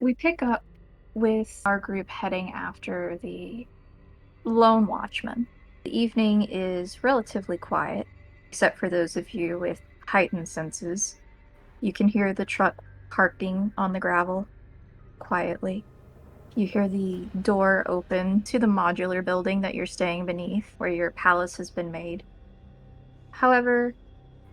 We pick up with our group heading after the lone watchman. The evening is relatively quiet, except for those of you with heightened senses. You can hear the truck parking on the gravel quietly. You hear the door open to the modular building that you're staying beneath, where your palace has been made. However,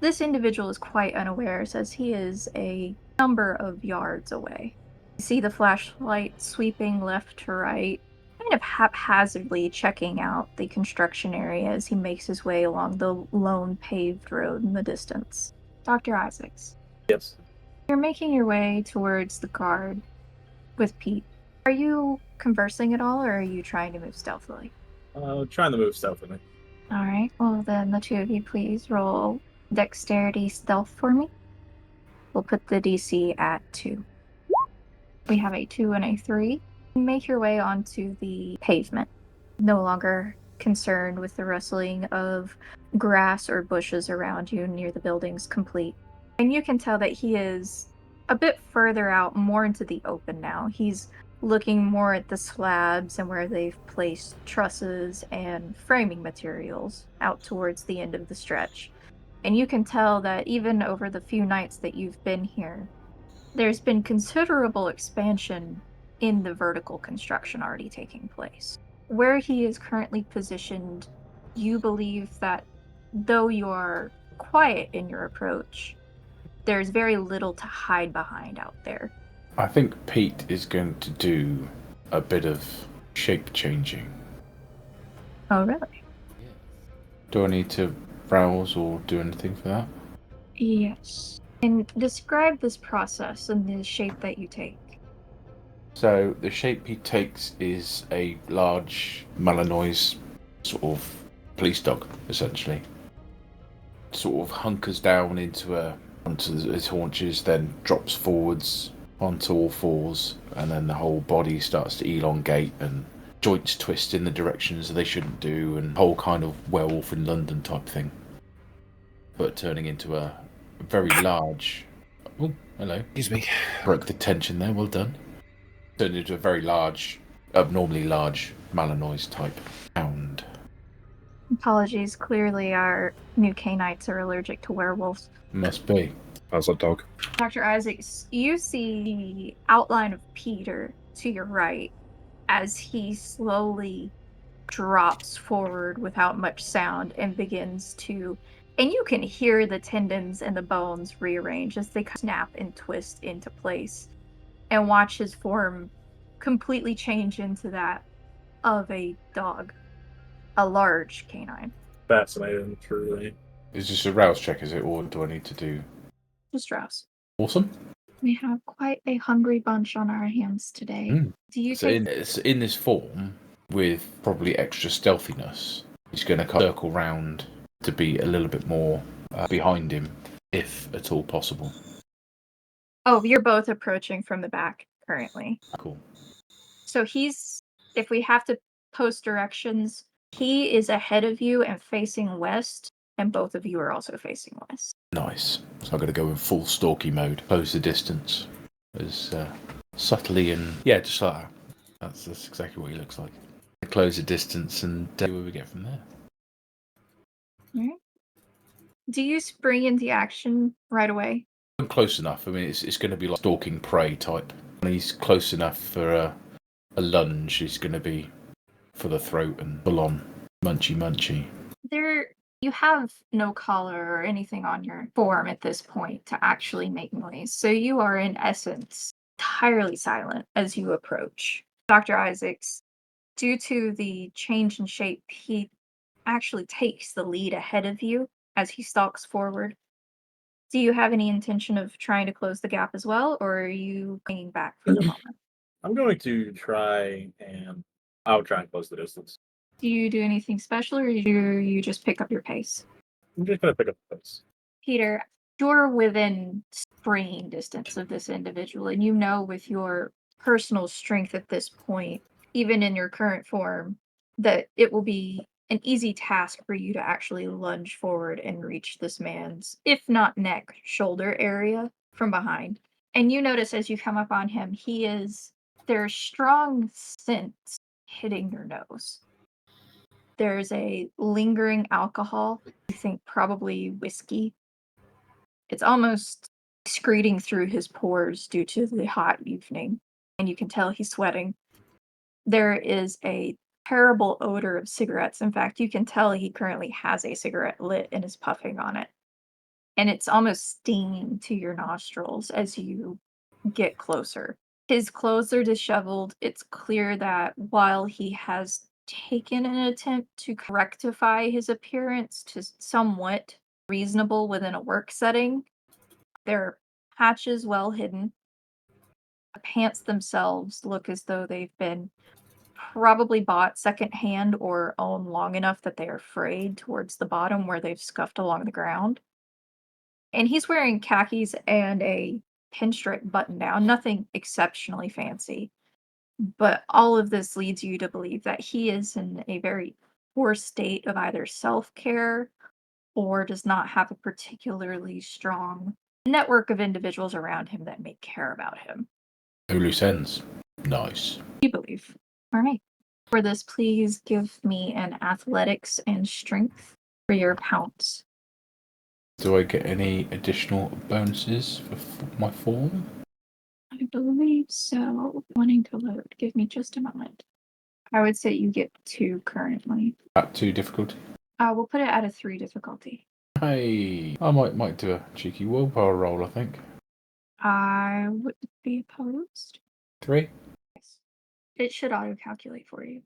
this individual is quite unawares as he is a number of yards away. You see the flashlight sweeping left to right, kind of haphazardly checking out the construction area as he makes his way along the lone paved road in the distance. Dr. Isaacs, Yes. you're making your way towards the guard with Pete. Are you conversing at all, or are you trying to move stealthily? Trying to move stealthily. All right, well, then the two of you please roll dexterity stealth for me. We'll put the DC at 2. We have a 2 and a 3. Make your way onto the pavement, no longer concerned with the rustling of grass or bushes around you near the building's complete. And you can tell that he is a bit further out, more into the open now. He's looking more at the slabs and where they've placed trusses and framing materials out towards the end of the stretch. And you can tell that even over the few nights that you've been here, there's been considerable expansion in the vertical construction already taking place. Where he is currently positioned, you believe that though you're quiet in your approach, there's very little to hide behind out there. I think Pete is going to do a bit of shape changing. Oh, really? Do I need to browse or do anything for that? Yes. And describe this process and the shape that you take. So the shape he takes is a large Malinois sort of police dog, essentially. Sort of hunkers down onto his haunches, then drops forwards onto all fours, and then the whole body starts to elongate and joints twist in the directions they shouldn't do, and whole kind of werewolf in London type thing. But turning into a very large. Oh, hello. Excuse me. Broke the tension there. Well done. Turned into a very large, abnormally large Malinois type hound. Apologies, clearly our new Cainites are allergic to werewolves. Must be. How's that dog? Dr. Isaacs, you see the outline of Peter to your right as he slowly drops forward without much sound and begins to, and you can hear the tendons and the bones rearrange as they snap and twist into place, and watch his form completely change into that of a dog, a large canine. Fascinating, truly. Is this a rouse check, is it, or do I need to do... Just Rouse. Awesome. We have quite a hungry bunch on our hands today. Do you So take... in this form, with probably extra stealthiness, he's going to circle round to be a little bit more behind him, if at all possible. Oh, you're both approaching from the back currently. Cool. So he's, if we have to post directions, he is ahead of you and facing west, and both of you are also facing west. Nice. So I'm going to go in full stalky mode, close the distance, as subtly and yeah, just like that. That's exactly what he looks like. Close the distance and see where we get from there. All right. Do you spring into action right away? I'm close enough. I mean, it's going to be like stalking prey type. When he's close enough for a lunge, he's going to be for the throat and full on munchy. You have no collar or anything on your form at this point to actually make noise, so you are in essence entirely silent as you approach. Dr. Isaacs, due to the change in shape, he actually takes the lead ahead of you as he stalks forward. Do you have any intention of trying to close the gap as well, or are you hanging back for the moment? I'm going to I'll try and close the distance. Do you do anything special, or do you just pick up your pace? I'm just going to pick up the pace. Peter, you're within springing distance of this individual, and you know with your personal strength at this point, even in your current form, that it will be an easy task for you to actually lunge forward and reach this man's, if not neck, shoulder area from behind, And you notice as you come up on him, there's strong scents hitting your nose. There's a lingering alcohol, you think probably whiskey. It's almost excreting through his pores due to the hot evening, and you can tell he's sweating. There is a terrible odor of cigarettes. In fact, you can tell he currently has a cigarette lit and is puffing on it. And it's almost stinging to your nostrils as you get closer. His clothes are disheveled. It's clear that while he has taken an attempt to rectify his appearance to somewhat reasonable within a work setting, there are patches well hidden. The pants themselves look as though they've been probably bought secondhand or owned long enough that they are frayed towards the bottom where they've scuffed along the ground. And he's wearing khakis and a pinstripe button down, nothing exceptionally fancy. But all of this leads you to believe that he is in a very poor state of either self care or does not have a particularly strong network of individuals around him that may care about him. No loose ends. Nice. You believe. All right. For this, please give me an athletics and strength for your pounce. Do I get any additional bonuses for my form? I believe so. Wanting to load. Give me just a moment. I would say you get 2 currently. At 2 difficulty? We'll put it at a 3 difficulty. Hey, I might do a cheeky willpower roll, I think. I wouldn't be opposed. 3? Yes. It should auto-calculate for you.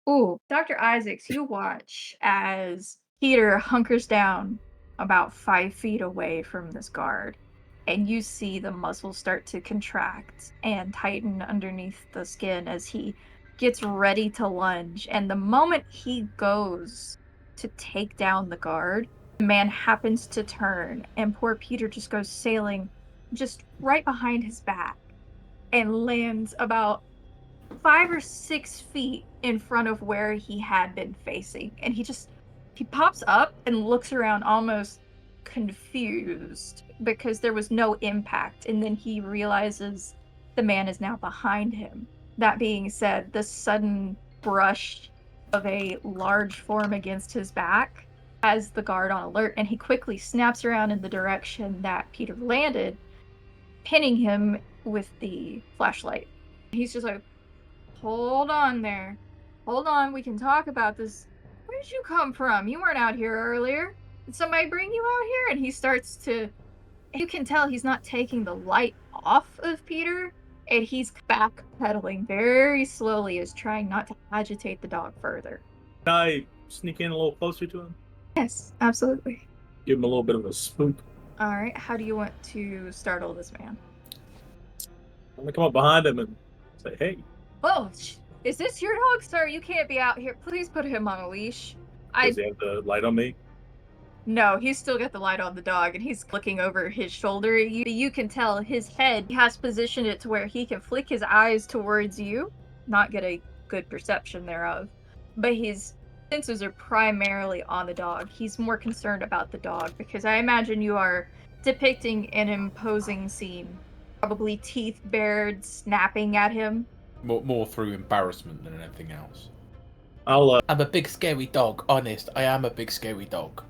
Ooh, Dr. Isaacs, you watch as Peter hunkers down about 5 feet away from this guard, and you see the muscles start to contract and tighten underneath the skin as he gets ready to lunge. And the moment he goes to take down the guard, the man happens to turn, and poor Peter just goes sailing just right behind his back and lands about 5 or 6 feet in front of where he had been facing. And he pops up and looks around almost confused because there was no impact. And then he realizes the man is now behind him. That being said, the sudden brush of a large form against his back has the guard on alert, and he quickly snaps around in the direction that Peter landed, pinning him with the flashlight. He's just like, hold on there. Hold on, we can talk about this. Where did you come from? You weren't out here earlier. Did somebody bring you out here? And he starts to... You can tell he's not taking the light off of Peter, and he's backpedaling very slowly as trying not to agitate the dog further. Can I sneak in a little closer to him? Yes, absolutely. Give him a little bit of a spook. Alright, how do you want to startle this man? I'm gonna come up behind him and say, hey. Oh, is this your dog, sir? You can't be out here. Please put him on a leash. Does he have the light on me? No, he's still got the light on the dog, and he's looking over his shoulder at you. You can tell his head has positioned it to where he can flick his eyes towards you, not get a good perception thereof. But his senses are primarily on the dog. He's more concerned about the dog, because I imagine you are depicting an imposing scene. Probably teeth bared, snapping at him. More through embarrassment than anything else. I'm a big scary dog, honest. I am a big scary dog.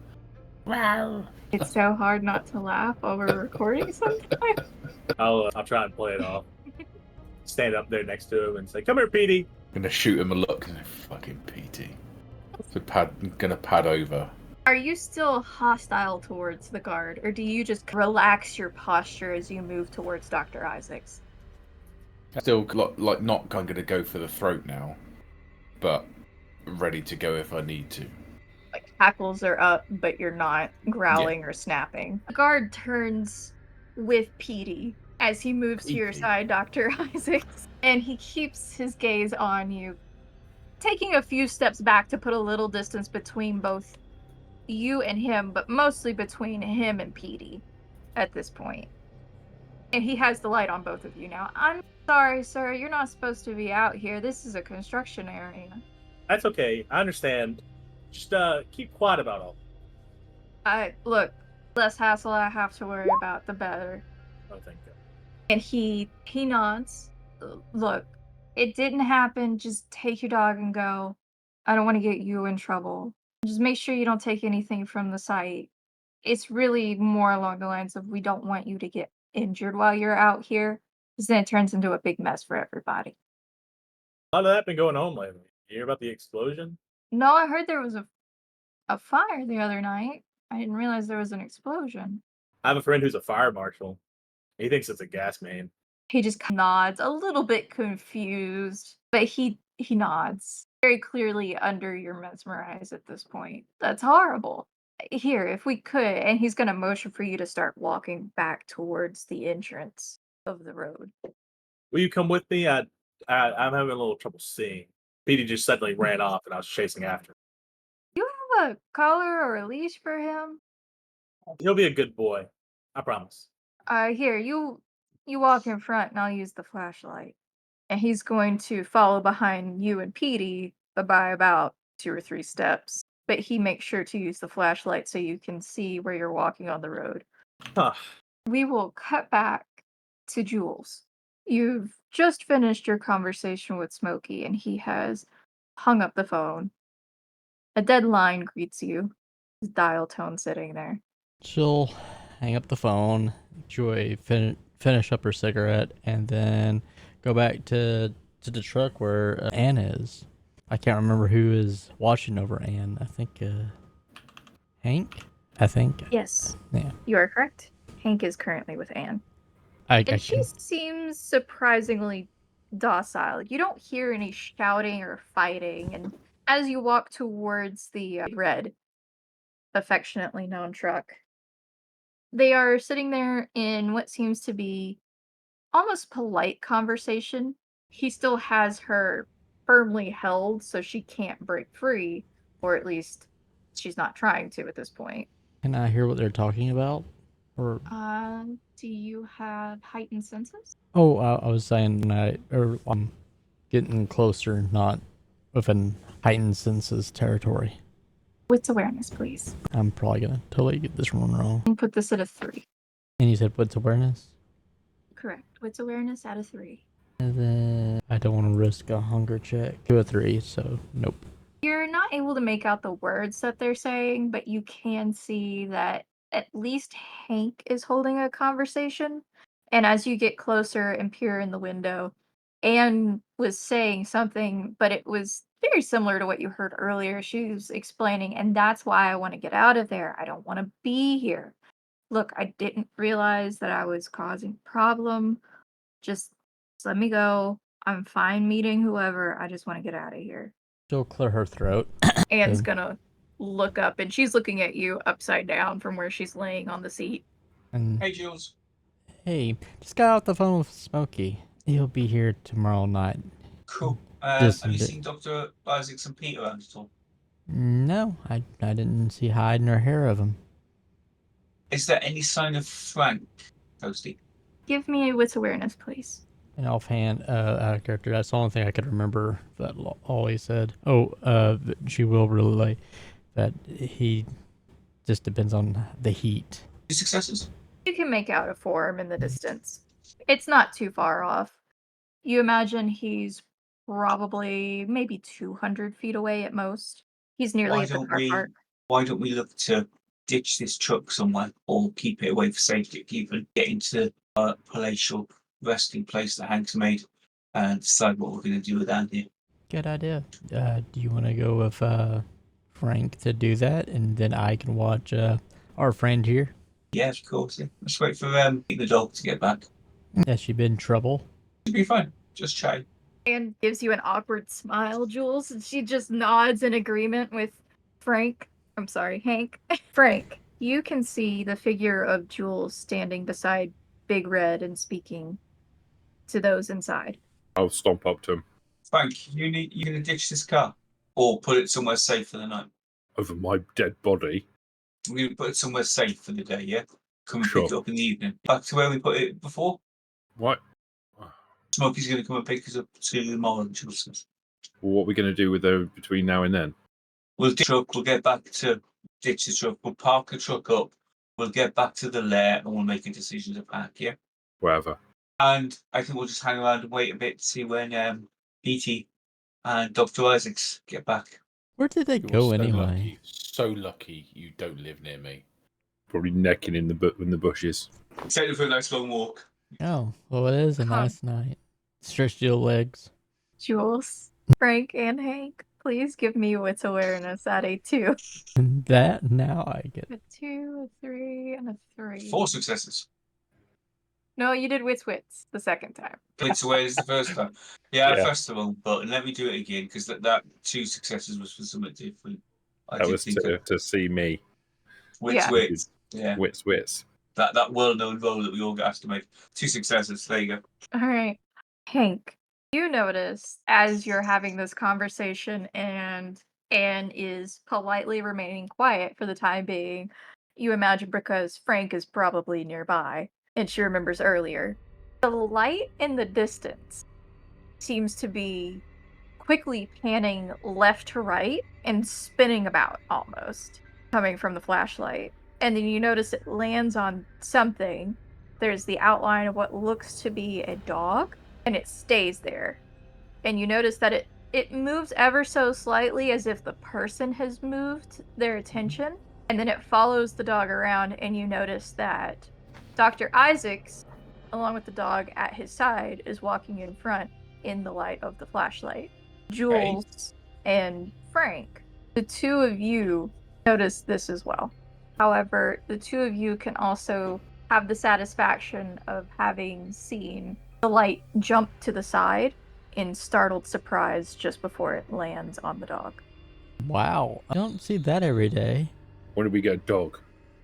It's so hard not to laugh while we're recording sometimes. I'll try and play it off. Stand up there next to him and say, come here, Petey. I'm gonna shoot him a look and say, fucking Petey. I'm gonna pad over. Are you still hostile towards the guard, or do you just relax your posture as you move towards Dr. Isaacs? Still, like not gonna go for the throat now, but ready to go if I need to. Like, hackles are up, but you're not growling or snapping. The guard turns with Petey as he moves to your side, Dr. Isaacs, and he keeps his gaze on you, taking a few steps back to put a little distance between both you and him, but mostly between him and Petey at this point. And he has the light on both of you now. I'm sorry, sir. You're not supposed to be out here. This is a construction area. That's okay. I understand. Just keep quiet about all. Look, less hassle I have to worry about, the better. Oh, thank God. And he nods. Look, it didn't happen. Just take your dog and go. I don't want to get you in trouble. Just make sure you don't take anything from the site. It's really more along the lines of we don't want you to get injured while you're out here, because then it turns into a big mess for everybody. A lot of that been going on lately. You hear about the explosion? No, I heard there was a fire the other night. I didn't realize there was an explosion. I have a friend who's a fire marshal. He thinks it's a gas main. He just nods, a little bit confused, but he nods. Very clearly under your mesmerize at this point. That's horrible. Here, if we could, and he's gonna motion for you to start walking back towards the entrance of the road. Will you come with me? I'm having a little trouble seeing. Petey just suddenly ran off, and I was chasing after him. You have a collar or a leash for him? He'll be a good boy. I promise. Here, you walk in front and I'll use the flashlight. And he's going to follow behind you and Petey by about 2 or 3 steps. But he makes sure to use the flashlight so you can see where you're walking on the road. Huh. We will cut back to Jules. You've just finished your conversation with Smokey and he has hung up the phone. A dead line greets you. His dial tone sitting there. She'll hang up the phone, Joy finish up her cigarette, and then go back to the truck where Anne is. I can't remember who is watching over Anne. I think Hank? I think. Yes. Yeah. You are correct. Hank is currently with Anne. And She seems surprisingly docile. You don't hear any shouting or fighting, and as you walk towards the red, affectionately known truck, they are sitting there in what seems to be almost polite conversation. He still has her firmly held so she can't break free, or at least she's not trying to at this point. Can I hear what they're talking about? Or Do you have heightened senses? oh, I was saying I'm getting closer, not within heightened senses territory. Wits awareness, please. I'm probably gonna totally get this one wrong. And put this at a 3. And you said what's awareness? Correct. Wits awareness at a 3. And then I don't want to risk a hunger check. 2 or 3, so nope. You're not able to make out the words that they're saying, but you can see that at least Hank is holding a conversation. And as you get closer and peer in the window, Anne was saying something, but it was very similar to what you heard earlier. She was explaining, and that's why I want to get out of there. I don't want to be here. Look, I didn't realize that I was causing a problem. Just let me go. I'm fine meeting whoever. I just want to get out of here. She'll clear her throat. Anne's Okay. gonna look up, and she's looking at you upside down from where she's laying on the seat. And Hey, Jules. hey, just got off the phone with Smokey. He'll be here tomorrow night. Cool. Just Have you a bit. seen Dr. Isaacs and Peter around at all? No, I didn't see hide nor hair of him. Is there any sign of Frank, Toasty? Give me a wits awareness, please. An offhand character. That's the only thing I could remember that always said. Oh, she will relay that he just depends on the heat. 2 successes? You can make out a form in the distance. It's not too far off. You imagine he's probably maybe 200 feet away at most. He's nearly Why at the don't car we- park. Why don't we look to ditch this truck somewhere or keep it away for safety, even get into a palatial resting place that Hank's made and decide what we're going to do with down here? Good idea. Do you want to go with Frank to do that, and then I can watch our friend here? Yeah, of course. Yeah. Let's wait for the dog to get back. Has she been in trouble? Should be fine. Just chatting. Anne gives you an awkward smile, Jules, and she just nods in agreement with Frank. I'm sorry, Hank. Frank, you can see the figure of Jules standing beside Big Red and speaking to those inside. I'll stomp up to him. Frank, you going to ditch this car or put it somewhere safe for the night? Over my dead body. We're going to put it somewhere safe for the day, yeah? Come and Sure. pick it up in the evening. Back to where we put it before. What? Smokey's going to come and pick us up to the mall and Chilson's. What are we going to do with her between now and then? We'll ditch the truck, we'll get back to ditch the truck, we'll park the truck up, we'll get back to the lair and we'll make a decision to pack, yeah? wherever. And I think we'll just hang around and wait a bit to see when Petey and Dr. Isaacs get back. Where did they You're go so anyway? so lucky you don't live near me. Probably necking in the bushes. Excited for a nice long walk. Oh, well, it is a nice night. Stretch your legs. Jules, Frank, and Hank, please give me wits awareness at a 2. And that now I get. A 2, a 3, and a 3. 4 successes. No, you did wits the second time. It's away as the first time. Yeah, Yeah. festival, but let me do it again because that 2 successes was for something different. That was to see me. Wits. Yeah. Wits. That well-known role that we all get asked to make. 2 successes. There you go. All right. Hank, you notice as you're having this conversation and Anne is politely remaining quiet for the time being, you imagine because Frank is probably nearby and she remembers earlier. The light in the distance seems to be quickly panning left to right and spinning about almost, coming from the flashlight. And then you notice it lands on something. There's the outline of what looks to be a dog, and it stays there. And you notice that it moves ever so slightly as if the person has moved their attention. And then it follows the dog around, and you notice that Dr. Isaacs, along with the dog at his side, is walking in front in the light of the flashlight. Jules and Frank, the two of you notice this as well. However, the two of you can also have the satisfaction of having seen the light jump to the side in startled surprise just before it lands on the dog. Wow, I don't see that every day. When did we get a dog?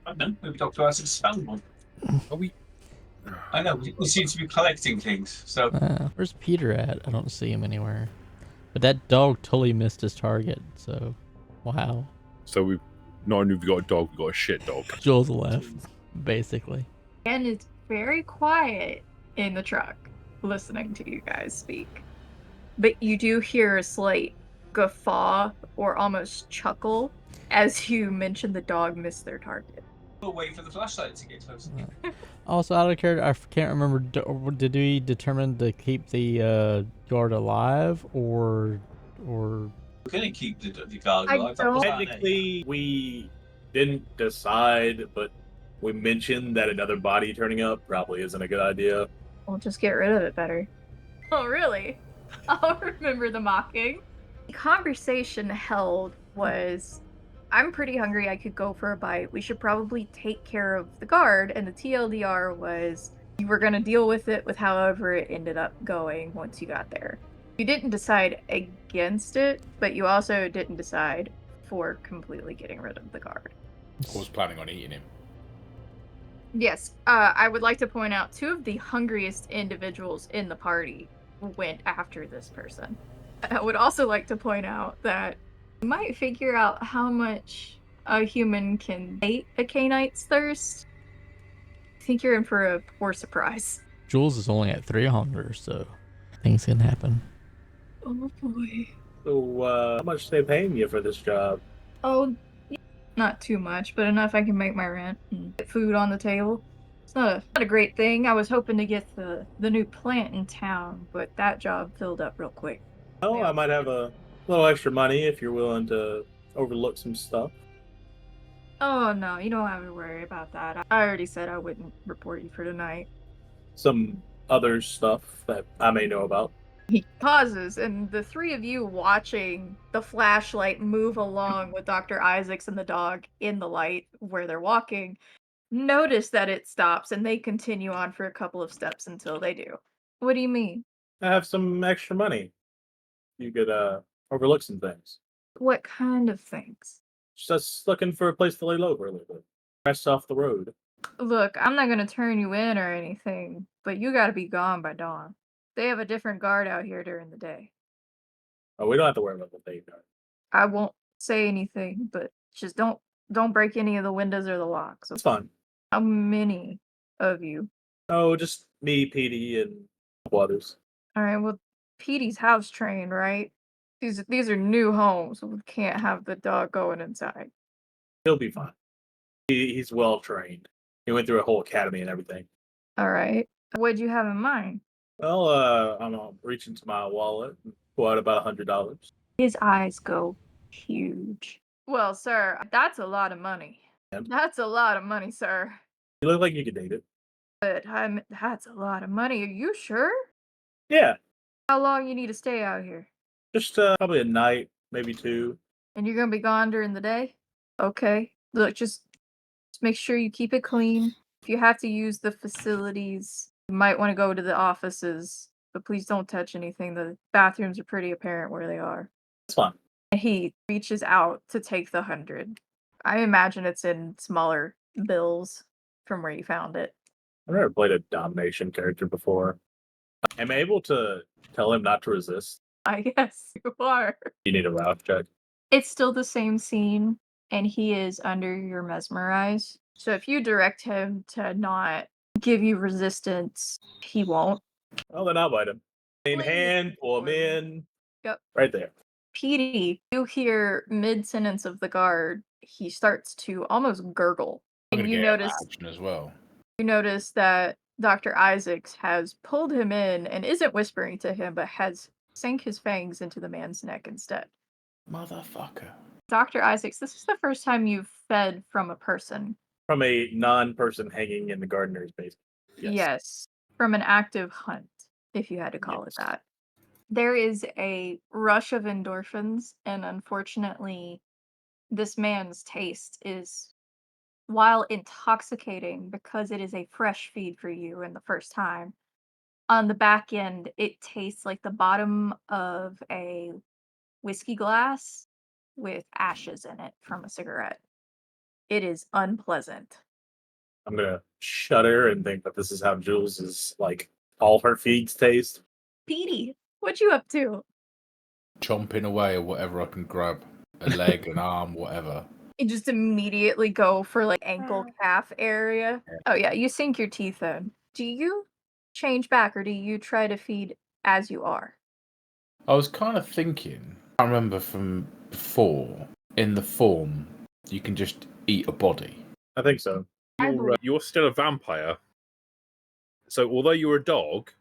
I don't know. Maybe Dr. Isaacs found one. Are we? I know. We seem to be collecting things. So Where's Peter at? I don't see him anywhere. But that dog totally missed his target, so wow. So we not only have we got a dog, we got a shit dog. Jules left, basically. And it's very quiet in the truck, listening to you guys speak. But you do hear a slight guffaw or almost chuckle as you mention the dog missed their target. we'll wait for the flashlight to get closer. Also, out of character, I can't remember. Did we determine to keep the guard alive, or? We're gonna keep the guard I alive. That don't- was our name. Technically, we didn't decide, but we mentioned that another body turning up probably isn't a good idea. We'll just get rid of it better. Oh, really? I'll remember the mocking. The conversation held was, I'm pretty hungry, I could go for a bite. We should probably take care of the guard. And the TLDR was, you were going to deal with it with however it ended up going once you got there. You didn't decide against it, but you also didn't decide for completely getting rid of the guard. I was planning on eating him. Yes, I would like to point out 2 of the hungriest individuals in the party went after this person. I would also like to point out that you might figure out how much a human can sate a Cainite's thirst. I think you're in for a poor surprise. Jules is only at 3 hunger, so things can happen. Oh boy. So, how much they paying you for this job? Oh, not too much, but enough I can make my rent and get food on the table. It's not a great thing. I was hoping to get the new plant in town, but that job filled up real quick. Oh, I might have a little extra money if you're willing to overlook some stuff. Oh no, you don't have to worry about that. I already said I wouldn't report you for tonight. Some other stuff that I may know about. He pauses, and the 3 of you watching the flashlight move along with Dr. Isaacs and the dog in the light where they're walking, notice that it stops and they continue on for a couple of steps until they do. What do you mean? I have some extra money. You could overlook some things. What kind of things? Just looking for a place to lay low for a little bit. Rest off the road. Look, I'm not gonna turn you in or anything, but you gotta be gone by dawn. They have a different guard out here during the day. Oh, we don't have to worry about the day guard. I won't say anything, but just don't break any of the windows or the locks. It's fine. How many of you? Oh, just me, Petey, and a couple others. All right, well, Petey's house trained, right? These are new homes. We can't have the dog going inside. He'll be fine. He's well trained. He went through a whole academy and everything. All right. What'd you have in mind? Well, I'm gonna reach into my wallet and pull out about $100. His eyes go huge. Well, sir, that's a lot of money. And That's a lot of money, sir. you look like you could date it. But that's a lot of money. Are you sure? Yeah, How long you need to stay out here? just probably a night, maybe 2. And you're gonna be gone during the day? Okay. Look, just make sure you keep it clean. If you have to use the facilities, you might want to go to the offices, but please don't touch anything. The bathrooms are pretty apparent where they are. That's fine. And he reaches out to take the 100. I imagine it's in smaller bills from where you found it. I've never played a domination character before. Am I able to tell him not to resist? I guess you are. You need a route check. It's still the same scene, and he is under your mesmerize. So if you direct him to not give you resistance, he won't. Oh, then I'll bite him. In Please. hand, pull him in. Yep. Right there. Petey, you hear mid-sentence of the guard, he starts to almost gurgle. I'm And gonna you get notice action as well. that Dr. Isaacs has pulled him in and isn't whispering to him, but has sank his fangs into the man's neck instead. Motherfucker. Dr. Isaacs, this is the first time you've fed from a person. From a non-person hanging in the gardener's basement. Yes. From an active hunt, if you had to call it that. There is a rush of endorphins, and unfortunately, this man's taste is, while intoxicating because it is a fresh feed for you in the first time, on the back end, it tastes like the bottom of a whiskey glass with ashes in it from a cigarette. It is unpleasant. I'm gonna shudder and think that this is how Jules is like all her feeds taste. Petey, what you up to? Chomping away at whatever I can grab. A leg, an arm, whatever. You just immediately go for like ankle calf area. Oh yeah, you sink your teeth in. Do you change back or do you try to feed as you are? I was kind of thinking, I remember from before, in the form, you can just eat a body. I think so. You're still a vampire. So although you're a dog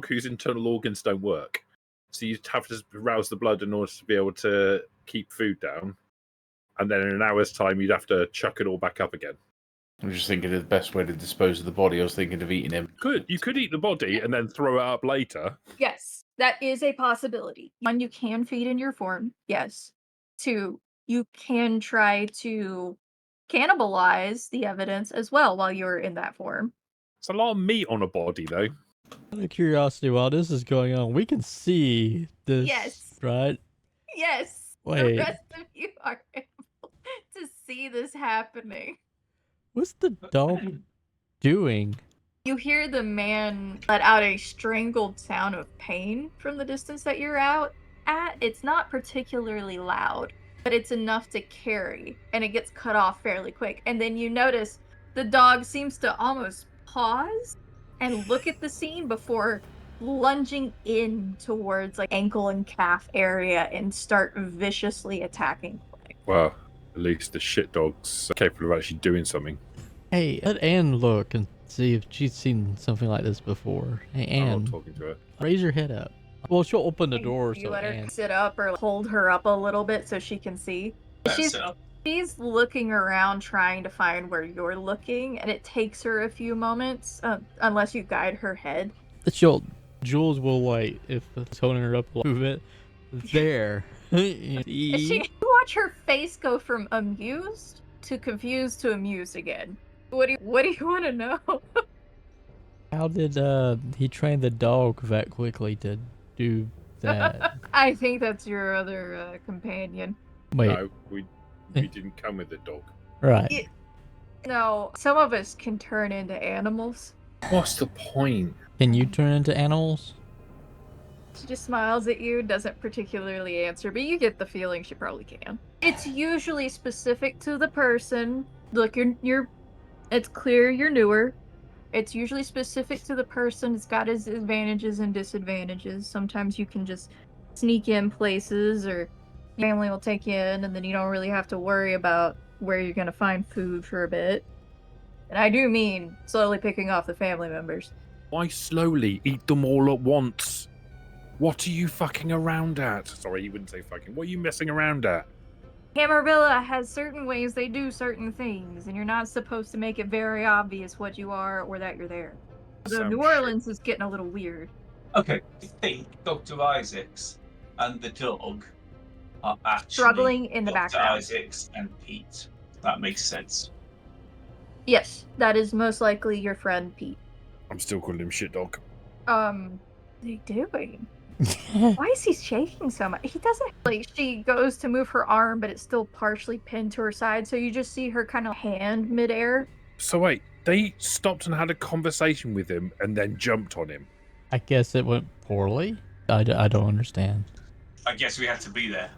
whose internal organs don't work. So you have to rouse the blood in order to be able to keep food down. And then in an hour's time, you'd have to chuck it all back up again. I'm just thinking of the best way to dispose of the body. I was thinking of eating him. You could eat the body and then throw it up later. Yes, that is a possibility. One, you can feed in your form. Yes. Two, you can try to cannibalize the evidence as well while you're in that form. It's a lot of meat on a body, though. Out of curiosity, while this is going on, we can see this, Yes. right? Yes. Wait. The rest of you are able to see this happening. What's the dog doing? You hear the man let out a strangled sound of pain from the distance that you're out at. It's not particularly loud, but it's enough to carry, and it gets cut off fairly quick. And then you notice the dog seems to almost pause and look at the scene before lunging in towards like ankle and calf area and start viciously attacking Clay. Well, at least the shit dog's capable of actually doing something. Hey, let Anne look and see if she's seen something like this before. Hey, I'm Anne, not talking to her. raise your head up. Well, she'll open the Do door you so let her Anne... sit up or hold her up a little bit so she can see? She's looking around trying to find where you're looking, and it takes her a few moments, unless you guide her head. Jules will, like, if it's holding her up a little bit, there. You watch her face go from amused to confused to amused again. What do you want to know? How did he train the dog that quickly to do that? I think that's your other companion. Wait, No, we didn't come with the dog. right. No, some of us can turn into animals. What's the point? Can you turn into animals? She just smiles at you, doesn't particularly answer, but you get the feeling she probably can. It's usually specific to the person. Look, it's clear you're newer. It's usually specific to the person. It's got its advantages and disadvantages. Sometimes you can just sneak in places, or your family will take you in, and then you don't really have to worry about where you're gonna find food for a bit. And I do mean slowly picking off the family members. Why slowly eat them all at once? What are you fucking around at? Sorry, you wouldn't say fucking. What are you messing around at? Hammervilla has certain ways they do certain things, and you're not supposed to make it very obvious what you are or that you're there. So Some New shit. Orleans is getting a little weird. Okay, I think Dr. Isaacs and the dog are actually Struggling in the Dr. background. Isaacs and Pete. That makes sense. Yes, that is most likely your friend Pete. I'm still calling him shit dog. What are you doing? Why is he shaking so much? He doesn't. Like, she goes to move her arm, but it's still partially pinned to her side, so you just see her kind of hand midair. So wait, they stopped and had a conversation with him and then jumped on him. I guess it went poorly. I don't understand. I guess we have to be there.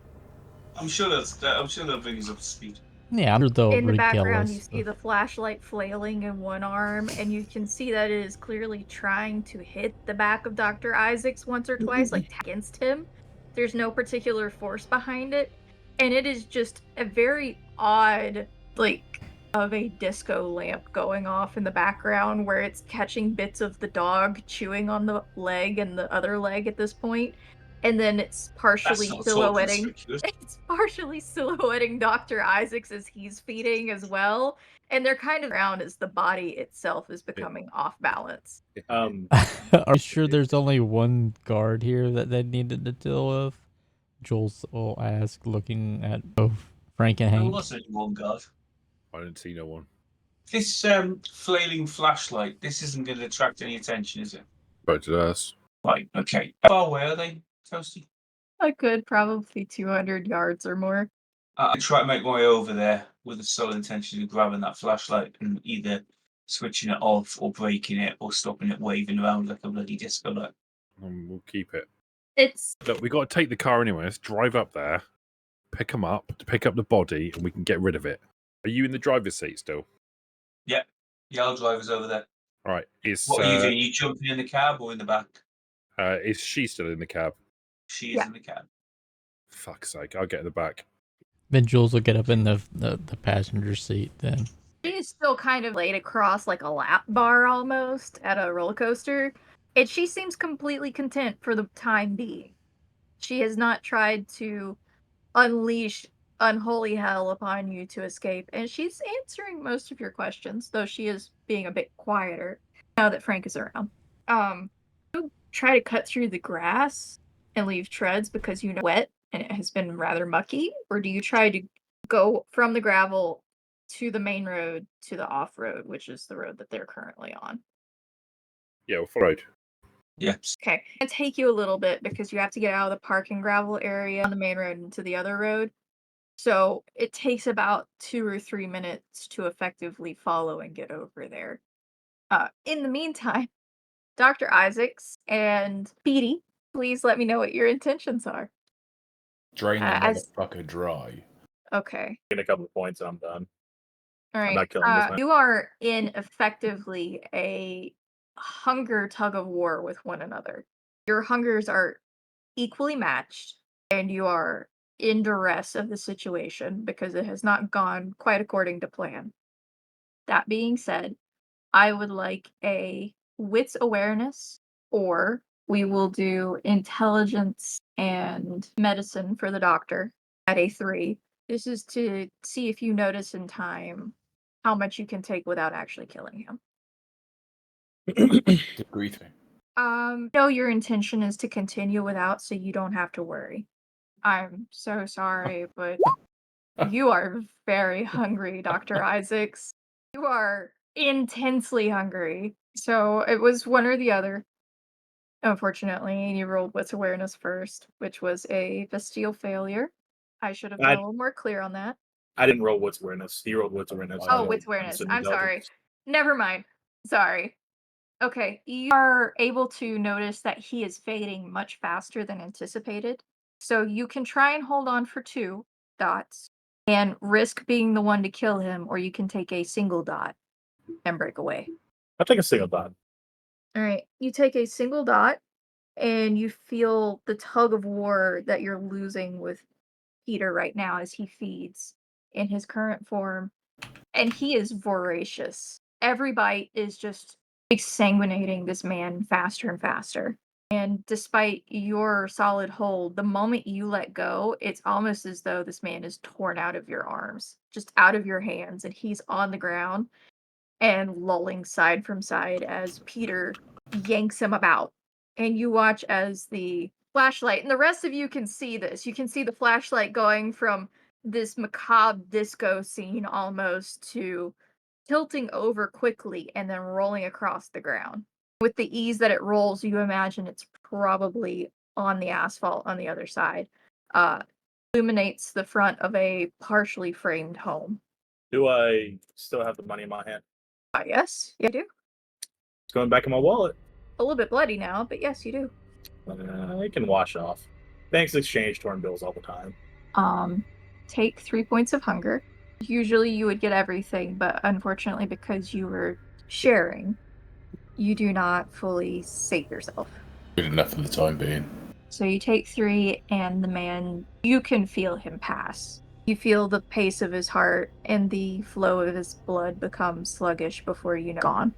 I'm sure they'll bring us up to speed. Yeah, I'm sure they'll In the regale background, us. you see the flashlight flailing in one arm, and you can see that it is clearly trying to hit the back of Dr. Isaacs once or twice, like against him. There's no particular force behind it, and it is just a very odd, like, of a disco lamp going off in the background where it's catching bits of the dog chewing on the leg and the other leg at this point. And then it's partially That's not silhouetting. conspicuous. It's partially silhouetting Dr. Isaacs as he's feeding as well. And they're kind of around as the body itself is becoming off balance. Are you sure there's only one guard here that they needed to deal with? Jules will ask, looking at both Frank and There Hank. was only one guard. I didn't see no one. This flailing flashlight, this isn't going to attract any attention, is it? But to us. Right, okay. How far away are they, Toasty? A good probably 200 yards or more. I try to make my way over there with the sole intention of grabbing that flashlight and either switching it off or breaking it or stopping it waving around like a bloody disco light. We'll keep it. It's Look, we got to take the car anyway. Let's drive up there, pick them up, pick up the body, and we can get rid of it. Are you in the driver's seat still? Yeah, I'll drive us over there. All right. What are you doing? You jumping in the cab or in the back? Is she still in the cab? She is Yeah. in the cab. Fuck's sake! I'll get in the back. Then Jules will get up in the passenger seat then. She is still kind of laid across like a lap bar almost at a roller coaster, and she seems completely content for the time being. She has not tried to unleash unholy hell upon you to escape, and she's answering most of your questions, though she is being a bit quieter now that Frank is around. You try to cut through the grass and leave treads because you know wet and it has been rather mucky, or do you try to go from the gravel to the main road to the off road, which is the road that they're currently on? Yeah, we'll follow. Yes. Okay. It'll take you a little bit because you have to get out of the parking gravel area on the main road into the other road. So it takes about 2 or 3 minutes to effectively follow and get over there. In the meantime, Dr. Isaacs and Petey, please let me know what your intentions are. Drain the as- motherfucker dry. Okay. Get a couple of points and I'm done. All right. not killing this man. You are in effectively a hunger tug of war with one another. Your hungers are equally matched, and you are in duress of the situation because it has not gone quite according to plan. That being said, I would like a wits awareness, or we will do intelligence and medicine for the doctor at a 3. This is to see if you notice in time how much you can take without actually killing him. Degree 3. No, your intention is to continue without, so you don't have to worry. I'm so sorry, but you are very hungry, Dr. Isaacs. You are intensely hungry. So it was one or the other. Unfortunately, you rolled wits awareness first, which was a bestial failure. I should have been a little more clear on that. I didn't roll wits awareness. He rolled wits awareness. Oh, wits awareness. I'm sorry. Never mind. Sorry. Okay, you are able to notice that he is fading much faster than anticipated. So you can try and hold on for 2 dots and risk being the one to kill him, or you can take a single dot and break away. I'll take a single dot. All right, you take a single dot and you feel the tug of war that you're losing with Peter right now as he feeds in his current form. And he is voracious. Every bite is just exsanguinating this man faster and faster. And despite your solid hold, the moment you let go, it's almost as though this man is torn out of your arms, just out of your hands, and he's on the ground and lolling side from side as Peter yanks him about. And you watch as the flashlight, and the rest of you can see this. You can see the flashlight going from this macabre disco scene almost to tilting over quickly and then rolling across the ground. With the ease that it rolls, you imagine it's probably on the asphalt on the other side. Illuminates the front of a partially framed home. Do I still have the money in my hand? Yes, you do. It's going back in my wallet. A little bit bloody now, but yes, you do. I can wash off. Banks exchange torn bills all the time. Take 3 points of hunger. Usually you would get everything, but unfortunately, because you were sharing, you do not fully sate yourself. Good enough for the time being. So you take 3, and the man, you can feel him pass. You feel the pace of his heart and the flow of his blood become sluggish before you know gone.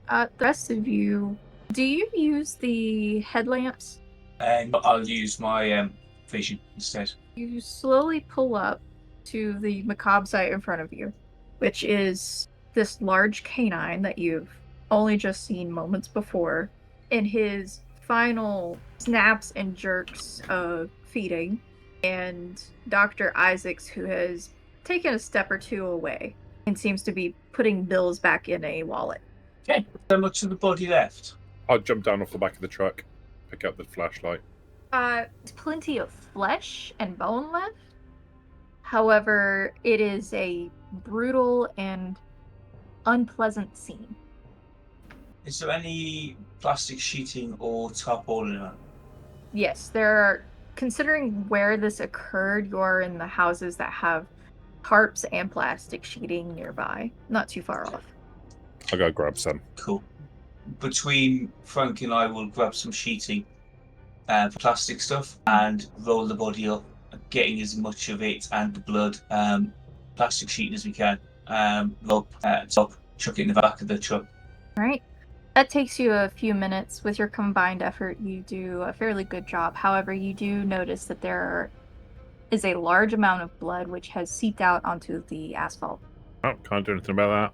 The rest of you, do you use the headlamps? I'll use my vision instead. You slowly pull up to the macabre site in front of you, which is this large canine that you've only just seen moments before, in his final snaps and jerks of feeding, and Dr. Isaacs, who has taken a step or two away and seems to be putting bills back in a wallet. Okay. So much of the body left. I'll jump down off the back of the truck, pick up the flashlight. There's plenty of flesh and bone left. However, it is a brutal and unpleasant scene. Is there any plastic sheeting or tarpaulin on? Yes, there are, considering where this occurred, you're in the houses that have tarps and plastic sheeting nearby, not too far off. I'll go grab some. Cool. Between Frank and I will grab some sheeting, plastic stuff, and roll the body up, getting as much of it and the blood, plastic sheeting as we can. Roll top, chuck it in the back of the truck. All right. That takes you a few minutes. With your combined effort, you do a fairly good job. However, you do notice that there is a large amount of blood which has seeped out onto the asphalt. Oh, can't do anything about that.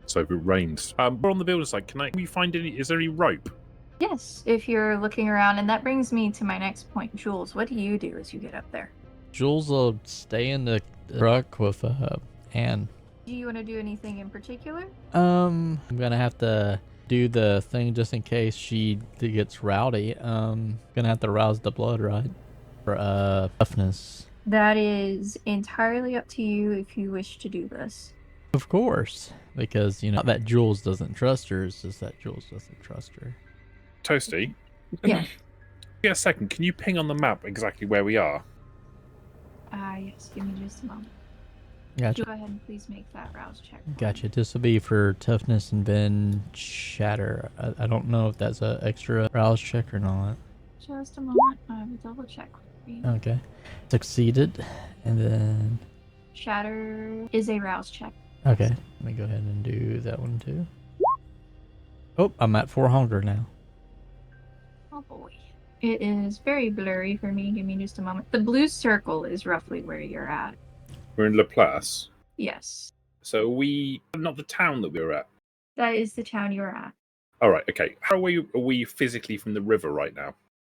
So it rains. We're on the builder side. Can we find any? Is there any rope? Yes, if you're looking around, and that brings me to my next point. Jules, what do you do as you get up there? Jules will stay in the truck with Anne. Do you want to do anything in particular? I'm gonna have to do the thing just in case she gets rowdy. Gonna have to rouse the blood, right? For toughness. That is entirely up to you if you wish to do this. Of course, because not that Jules doesn't trust her, it's just that Jules doesn't trust her. Toasty? Yeah. Yeah, a second. Can you ping on the map exactly where we are? Yes, give me just a moment. Gotcha. Go ahead and please make that rouse check. Gotcha. This will be for toughness and then shatter. I don't know if that's an extra rouse check or not. Just a moment. I will double check for you. Okay. Succeeded. And then... Shatter is a rouse check. Okay. Let me go ahead and do that one too. Oh, I'm at 4 hunger now. Oh boy. It is very blurry for me. Give me just a moment. The blue circle is roughly where you're at. We're in La Place. Yes. So are we not the town that we were at? That is the town you're at. All right. Okay. How are we physically from the river right now?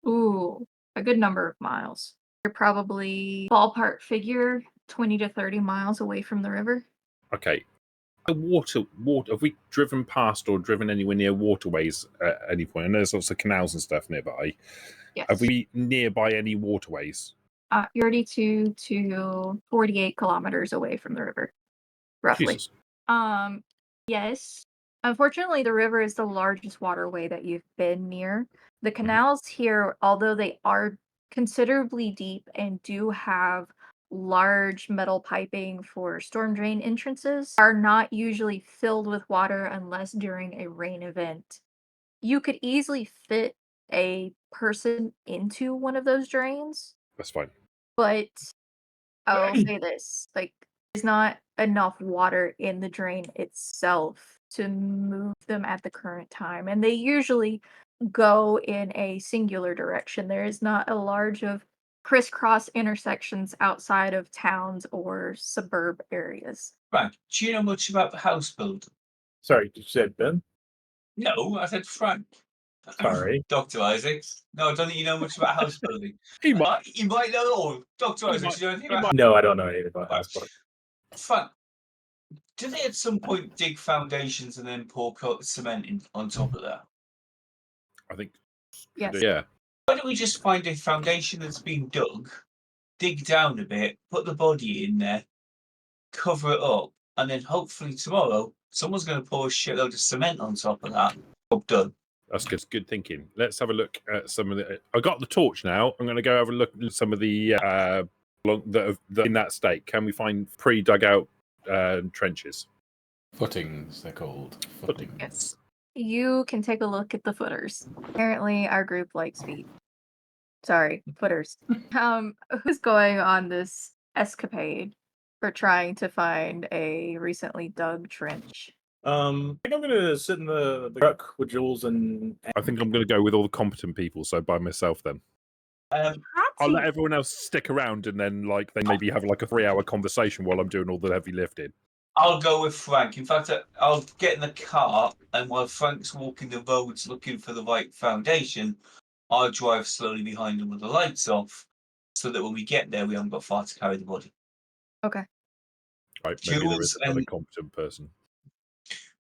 Ooh, a good number of miles. You're probably, ballpark figure, 20 to 30 miles away from the river. Okay. Water. Have we driven past or driven anywhere near waterways at any point? I know there's also canals and stuff nearby. Yes. Have we nearby any waterways? 32 to 48 kilometers away from the river, roughly. Jesus. Yes. Unfortunately, the river is the largest waterway that you've been near. The canals here, although they are considerably deep and do have large metal piping for storm drain entrances, are not usually filled with water unless during a rain event. You could easily fit a person into one of those drains, That's fine. but I'll say this, there's not enough water in the drain itself to move them at the current time. And they usually go in a singular direction. There is not a large of crisscross intersections outside of towns or suburb areas. Frank, do you know much about the house build? Sorry, you said Ben? No, I said Frank. Sorry. Dr. Isaacs. No, I don't think you know much about house building. He might. You might know all. Dr. He Isaacs, might- you know anything he about might- No, I don't know anything about Right. house building. Frank, do they at some point dig foundations and then pour cement in on top of that? I think. Yes. Yeah. Why don't we just find a foundation that's been dug, dig down a bit, put the body in there, cover it up, and then hopefully tomorrow someone's going to pour a shitload of cement on top of that. Job done. That's good. Good thinking. Let's have a look at some of the. I got the torch now. I'm going to go have a look at some of the that are in that state. Can we find pre-dug out trenches? Footings, they're called. Footings. Yes. You can take a look at the footers. Apparently, our group likes feet. Sorry, footers. Who's going on this escapade for trying to find a recently dug trench? I think I'm gonna sit in the truck with Jules and I think I'm going to go with all the competent people. So by myself then. I'll let everyone else stick around and then like they maybe have like a 3-hour conversation while I'm doing all the heavy lifting. I'll go with Frank. In fact, I'll get in the car, and while Frank's walking the roads looking for the right foundation, I'll drive slowly behind him with the lights off, so that when we get there, we haven't got far to carry the body. Okay. Right, maybe there Jules is another and- competent person.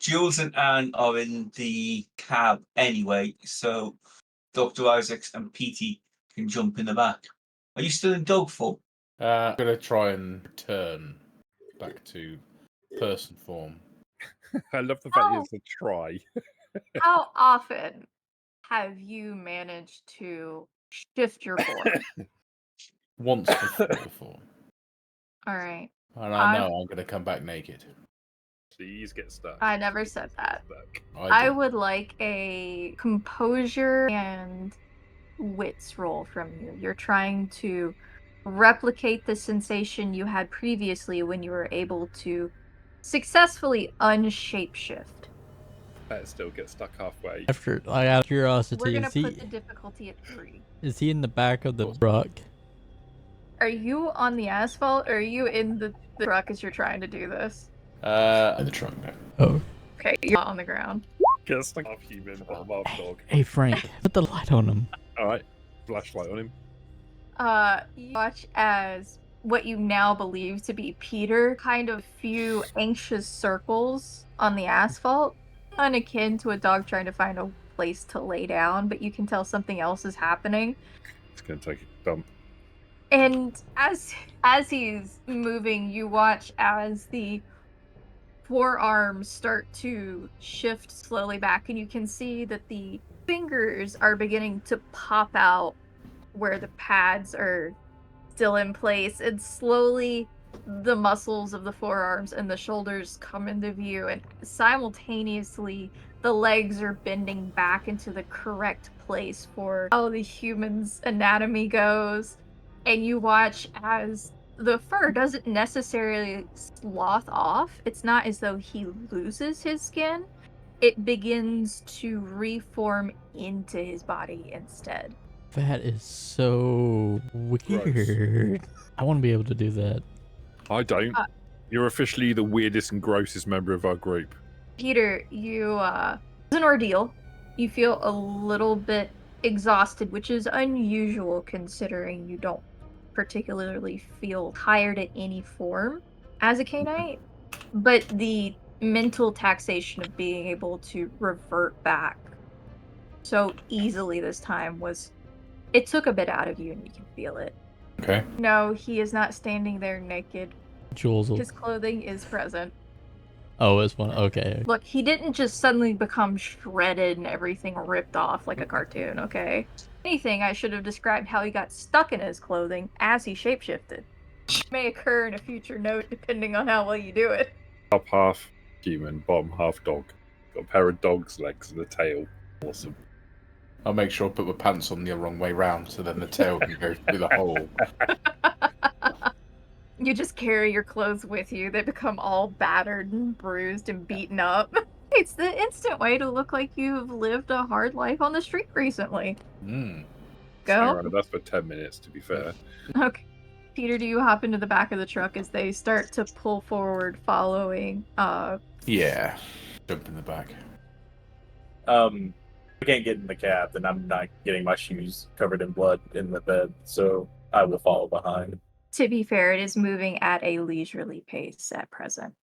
Jules and Anne are in the cab anyway, so Dr. Isaacs and Petey can jump in the back. Are you still in dog form? I'm going to try and return back to person form. I love the fact Oh. it's a try. How often have you managed to shift your form? Once before. All right. And I know I'm going to come back naked. Please get stuck. I never said that. Stuck. I do. would like a composure and wits roll from you. You're trying to replicate the sensation you had previously when you were able to successfully unshapeshift. Still get stuck halfway. After, out of curiosity, We're gonna is he put the difficulty at 3. is he in the back of the truck? Are you on the asphalt or are you in the truck as you're trying to do this? In the trunk now. Oh, Okay, you're not on the ground. Get stuck half human, bottom half dog. hey Frank, put the light on him. All right, flashlight on him. You watch as what you now believe to be Peter kind of few anxious circles on the asphalt, akin to a dog trying to find a place to lay down, but you can tell something else is happening. It's gonna take a dump. And as he's moving, you watch as the forearms start to shift slowly back, and you can see that the fingers are beginning to pop out where the pads are still in place, and slowly the muscles of the forearms and the shoulders come into view, and simultaneously the legs are bending back into the correct place for how the human's anatomy goes. And you watch as the fur doesn't necessarily slough off. It's not as though he loses his skin. It begins to reform into his body instead. That is so weird. I want to be able to do that. I don't. You're officially the weirdest and grossest member of our group. Peter, it's an ordeal. You feel a little bit exhausted, which is unusual considering you don't particularly feel tired at any form as a Cainite. But the mental taxation of being able to revert back so easily this time it took a bit out of you, and you can feel it. Okay. No, he is not standing there naked. Jules will... His clothing is present. Oh, it's one. Okay. Look, he didn't just suddenly become shredded and everything ripped off like a cartoon, okay? If anything, I should have described how he got stuck in his clothing as he shapeshifted. May occur in a future note depending on how well you do it. Top half human, bottom half dog. Got a pair of dog's legs and a tail. Awesome. I'll make sure I put my pants on the wrong way round so then the tail can go through the hole. You just carry your clothes with you. They become all battered and bruised and beaten up. It's the instant way to look like you've lived a hard life on the street recently. Mm. Hang Go. around with us for 10 minutes, to be fair. Okay. Peter, do you hop into the back of the truck as they start to pull forward following? Yeah. Jump in the back. I can't get in the cab, then I'm not getting my shoes covered in blood in the bed, so I will follow behind. To be fair, it is moving at a leisurely pace at present.